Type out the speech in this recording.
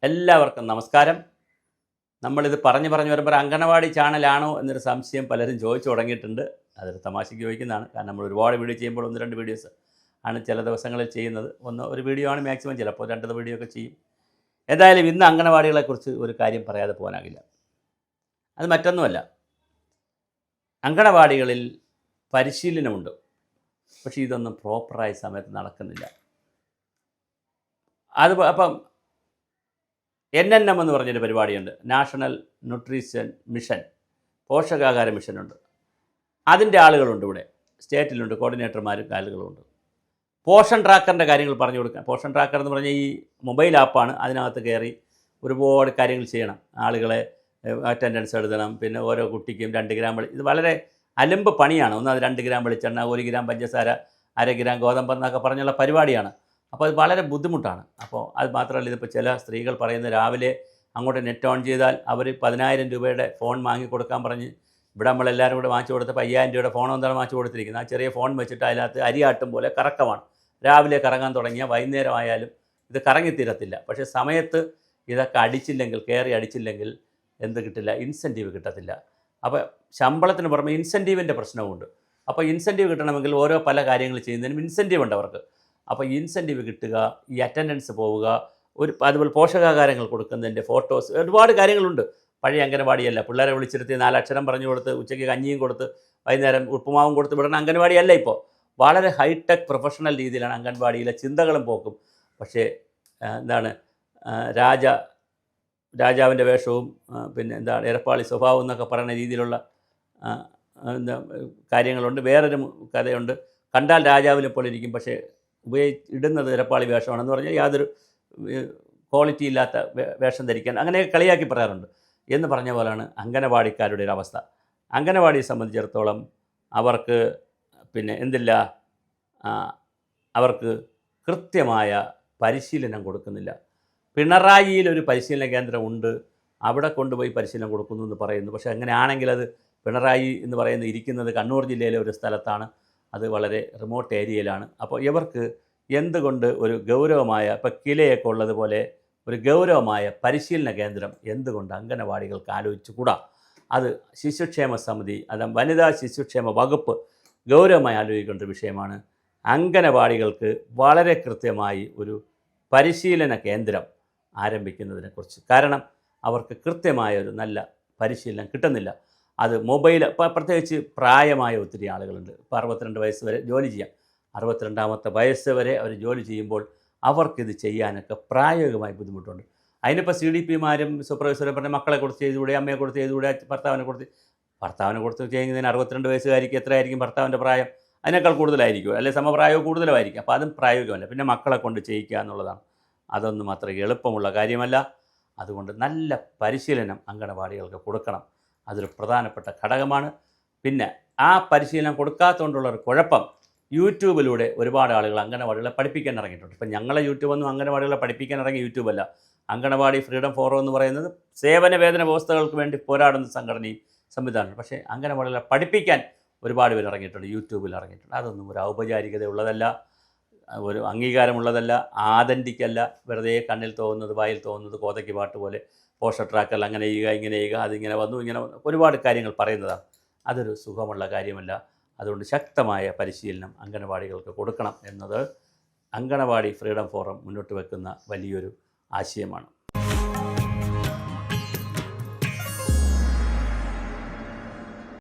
എല്ലാവർക്കും നമസ്കാരം. നമ്മളിത് പറഞ്ഞു വരുമ്പോൾ അംഗനവാടി ചാനലാണോ എന്നൊരു സംശയം പലരും ചോദിച്ചു തുടങ്ങിയിട്ടുണ്ട്. അതൊരു തമാശയ്ക്ക് ചോദിക്കുന്നതാണ്. കാരണം നമ്മൾ ഒരുപാട് വീഡിയോ ചെയ്യുമ്പോൾ 1-2 വീഡിയോസ് ആണ് ചില ദിവസങ്ങളിൽ ചെയ്യുന്നത്. ഒരു വീഡിയോ ആണ് മാക്സിമം, ചിലപ്പോൾ 2 വീഡിയോ ഒക്കെ ചെയ്യും. എന്തായാലും ഇന്ന് അംഗനവാടികളെക്കുറിച്ച് ഒരു കാര്യം പറയാതെ പോകാനാകില്ല. അത് മറ്റൊന്നുമല്ല, അംഗനവാടികളിൽ പരിശീലനമുണ്ട്, പക്ഷേ ഇതൊന്നും പ്രോപ്പറായ സമയത്ത് നടക്കുന്നില്ല. അപ്പം NNM എന്ന് പറഞ്ഞൊരു പരിപാടിയുണ്ട്, നാഷണൽ ന്യൂട്രീഷൻ മിഷൻ, പോഷകാഹാര മിഷനുണ്ട്. അതിൻ്റെ ആളുകളുണ്ട്, ഇവിടെ സ്റ്റേറ്റിലുണ്ട്, കോർഡിനേറ്റർമാരും ആളുകളുണ്ട്. പോഷൻ ട്രാക്കറിൻ്റെ കാര്യങ്ങൾ പറഞ്ഞു കൊടുക്കുക. പോഷൻ ട്രാക്കർ എന്ന് പറഞ്ഞാൽ ഈ മൊബൈൽ ആപ്പാണ്. അതിനകത്ത് കയറി ഒരുപാട് കാര്യങ്ങൾ ചെയ്യണം. ആളുകളെ അറ്റൻഡൻസ് എഴുതണം, പിന്നെ ഓരോ കുട്ടിക്കും 2 ഗ്രാം ഇത് വളരെ അലമ്പ് പണിയാണ്. അത് 2 ഗ്രാം വെളിച്ചെണ്ണ, 1 ഗ്രാം പഞ്ചസാര, 1/2 ഗ്രാം ഗോതമ്പ് എന്നൊക്കെ പറഞ്ഞുള്ള പരിപാടിയാണ്. അപ്പോൾ അത് വളരെ ബുദ്ധിമുട്ടാണ്. അപ്പോൾ അത് മാത്രമല്ല, ഇതിപ്പോൾ ചില സ്ത്രീകൾ പറയുന്നത് രാവിലെ അങ്ങോട്ട് നെറ്റ് ഓൺ ചെയ്താൽ അവർ 10,000 രൂപയുടെ ഫോൺ വാങ്ങിക്കൊടുക്കാൻ പറഞ്ഞ്, ഇവിടെ നമ്മളെല്ലാവരും കൂടെ വാങ്ങിച്ചു കൊടുത്തപ്പോൾ 5,000 രൂപയുടെ ഫോൺ എന്താണ് വാങ്ങിച്ചു കൊടുത്തിരിക്കുന്നത്. ആ ചെറിയ ഫോൺ വെച്ചിട്ട് അതിനകത്ത് അരിയാട്ടും പോലെ കറക്കമാണ്. രാവിലെ കറങ്ങാൻ തുടങ്ങിയാൽ വൈകുന്നേരം ആയാലും ഇത് കറങ്ങിത്തീരത്തില്ല. പക്ഷേ സമയത്ത് ഇതൊക്കെ അടിച്ചില്ലെങ്കിൽ, കയറി അടിച്ചില്ലെങ്കിൽ എന്ത് കിട്ടില്ല, ഇൻസെൻറ്റീവ് കിട്ടത്തില്ല. അപ്പോൾ ശമ്പളത്തിന് പുറമെ ഇൻസെൻറ്റീവിൻ്റെ പ്രശ്നവുമുണ്ട്. അപ്പോൾ ഇൻസെൻറ്റീവ് കിട്ടണമെങ്കിൽ ഓരോ പല കാര്യങ്ങൾ ചെയ്യുന്നതിനും ഇൻസെൻറ്റീവ് ഉണ്ട് അവർക്ക്. അപ്പോൾ ഇൻസെൻറ്റീവ് കിട്ടുക, ഈ അറ്റൻഡൻസ് പോവുക, അതുപോലെ പോഷകാഹാരങ്ങൾ കൊടുക്കുന്നതിൻ്റെ ഫോട്ടോസ്, ഒരുപാട് കാര്യങ്ങളുണ്ട്. പഴയ അംഗനവാടിയല്ല, പിള്ളേരെ വിളിച്ചിരുത്തി 4 അക്ഷരം പറഞ്ഞു കൊടുത്ത് ഉച്ചയ്ക്ക് കഞ്ഞിയും കൊടുത്ത് വൈകുന്നേരം ഉപ്പുമാവും കൊടുത്ത് വിടുന്ന അംഗനവാടിയല്ല ഇപ്പോൾ. വളരെ ഹൈടെക് പ്രൊഫഷണൽ രീതിയിലാണ് അംഗൻവാടിയിലെ ചിന്തകളും പോക്കും. പക്ഷേ എന്താണ്, രാജാവിൻ്റെ വേഷവും പിന്നെ എന്താണ് എരപ്പാളി സ്വഭാവം എന്നൊക്കെ പറയുന്ന രീതിയിലുള്ള കാര്യങ്ങളുണ്ട്. വേറൊരു കഥയുണ്ട്, കണ്ടാൽ രാജാവിനെ പോലെ ഇരിക്കും, പക്ഷേ ഇടുന്നത് എരപ്പാളി വേഷമാണെന്ന് പറഞ്ഞാൽ യാതൊരു ക്വാളിറ്റി ഇല്ലാത്ത വേഷം ധരിക്കാൻ, അങ്ങനെ കളിയാക്കി പറയാറുണ്ട്. എന്ന് പറഞ്ഞ പോലെയാണ് അംഗനവാടിക്കാരുടെ ഒരു അവസ്ഥ. അംഗനവാടിയെ സംബന്ധിച്ചിടത്തോളം അവർക്ക് പിന്നെ എന്തില്ല, അവർക്ക് കൃത്യമായ പരിശീലനം കൊടുക്കുന്നില്ല. പിണറായിയിൽ ഒരു പരിശീലന കേന്ദ്രം ഉണ്ട്, അവിടെ കൊണ്ടുപോയി പരിശീലനം കൊടുക്കുന്നു എന്ന് പറയുന്നു. പക്ഷേ അങ്ങനെയാണെങ്കിൽ അത് പിണറായി എന്ന് പറയുന്നത് ഇരിക്കുന്നത് കണ്ണൂർ ജില്ലയിലെ ഒരു സ്ഥലത്താണ്, അത് വളരെ റിമോട്ട് ഏരിയയിലാണ്. അപ്പോൾ ഇവർക്ക് എന്തുകൊണ്ട് ഒരു ഗൗരവമായ, ഇപ്പോൾ കിലയൊക്കെ ഉള്ളതുപോലെ ഒരു ഗൗരവമായ പരിശീലന കേന്ദ്രം എന്തുകൊണ്ട് അംഗനവാടികൾക്ക് ആലോചിച്ചുകൂടാ? അത് ശിശുക്ഷേമ സമിതി, വനിതാ ശിശുക്ഷേമ വകുപ്പ് ഗൗരവമായി ആലോചിക്കേണ്ട ഒരു വിഷയമാണ്. അംഗനവാടികൾക്ക് വളരെ കൃത്യമായി ഒരു പരിശീലന കേന്ദ്രം ആരംഭിക്കുന്നതിനെക്കുറിച്ച്. കാരണം അവർക്ക് കൃത്യമായ ഒരു നല്ല പരിശീലനം കിട്ടുന്നില്ല. അത് മൊബൈൽ, പ്രത്യേകിച്ച് പ്രായമായ ഒത്തിരി ആളുകളുണ്ട്. ഇപ്പോൾ 62 വയസ്സ് വരെ ജോലി ചെയ്യാം. 62ാമത്തെ വയസ്സ് വരെ അവർ ജോലി ചെയ്യുമ്പോൾ അവർക്കിത് ചെയ്യാനൊക്കെ പ്രായോഗികമായി ബുദ്ധിമുട്ടുണ്ട്. അതിനിപ്പോൾ CDPമാരും സൂപ്പർവൈസറും പറഞ്ഞ മക്കളെ കൊടുത്ത് ചെയ്തുകൂടെ, അമ്മയെ കൊടുത്ത് ചെയ്തുകൂടെ, ഭർത്താവിനെ കൊടുത്ത് ചെയ്യുന്നതിന് 62 വയസ്സുകാരിക്ക് എത്രയായിരിക്കും ഭർത്താവിൻ്റെ പ്രായം? അതിനേക്കാൾ കൂടുതലായിരിക്കും, അല്ലെങ്കിൽ സമപ്രായവും കൂടുതലുമായിരിക്കും. അപ്പോൾ അതും പ്രായോഗികമല്ല. പിന്നെ മക്കളെ കൊണ്ട് ചെയ്യിക്കുക എന്നുള്ളതാണ്. അതൊന്നും അത്ര എളുപ്പമുള്ള കാര്യമല്ല. അതുകൊണ്ട് നല്ല പരിശീലനം അംഗനവാടികൾക്ക് കൊടുക്കണം. അതൊരു പ്രധാനപ്പെട്ട ഘടകമാണ്. പിന്നെ ആ പരിശീലനം കൊടുക്കാത്തതുകൊണ്ടുള്ള ഒരു കുഴപ്പം, യൂട്യൂബിലൂടെ ഒരുപാട് ആളുകൾ അംഗനവാടികളെ പഠിപ്പിക്കാൻ ഇറങ്ങിയിട്ടുണ്ട്. ഇപ്പം ഞങ്ങളെ യൂട്യൂബൊന്നും അംഗനവാടികളെ പഠിപ്പിക്കാൻ ഇറങ്ങിയ യൂട്യൂബല്ല. അംഗനവാടി ഫ്രീഡം ഫോറം എന്ന് പറയുന്നത് സേവന വേതന വ്യവസ്ഥകൾക്ക് വേണ്ടി പോരാടുന്ന സംഘടനയും സംവിധാനമാണ്. പക്ഷേ അംഗനവാടികളെ പഠിപ്പിക്കാൻ ഒരുപാട് പേര് ഇറങ്ങിയിട്ടുണ്ട്, യൂട്യൂബിൽ ഇറങ്ങിയിട്ടുണ്ട്. അതൊന്നും ഒരു ഔപചാരികതയുള്ളതല്ല, ഒരു അംഗീകാരമുള്ളതല്ല, ആതൻറ്റിക്കല്ല. വെറുതെ കണ്ണിൽ തോന്നുന്നത് വായിൽ തോന്നുന്നത് കോതയ്ക്ക് പാട്ട് പോലെ പോഷൻ ട്രാക്കറിൽ അങ്ങനെ ചെയ്യുക, ഇങ്ങനെ ചെയ്യുക, അതിങ്ങനെ വന്നു, ഇങ്ങനെ ഒരുപാട് കാര്യങ്ങൾ പറയുന്നതാണ്. അതൊരു സുഖമുള്ള കാര്യമല്ല. അതുകൊണ്ട് ശക്തമായ പരിശീലനം അംഗനവാടികൾക്ക് കൊടുക്കണം എന്നത് അംഗനവാടി ഫ്രീഡം ഫോറം മുന്നോട്ട് വെക്കുന്ന വലിയൊരു ആശയമാണ്.